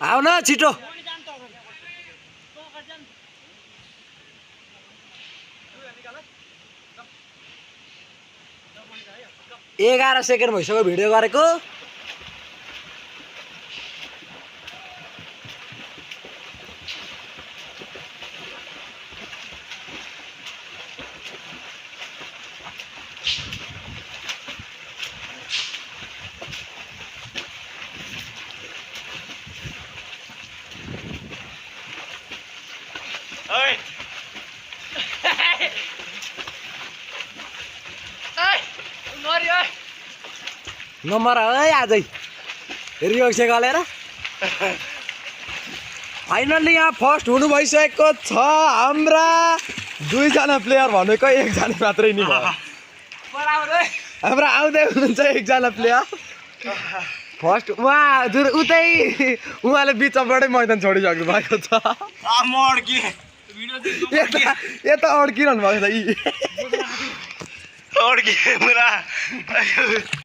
आऊ न छिटो। एघार सेकेन्ड भइसक्यो भिडियो गरेको। नम्बर है आजै रियोक्से गलेर फाइनल्ली यहाँ फर्स्ट हुनु भइसकेको छ हाम्रा दुईजना प्लेयर भनेको एकजना मात्रै नि भयो। हाम्रा आउँदै हुनुहुन्छ एकजना प्लेयर फर्स्ट उहाँले बिचबाटै मैदान छोडिसक्नु भएको छ। यता अड्किरहनु भएको छ।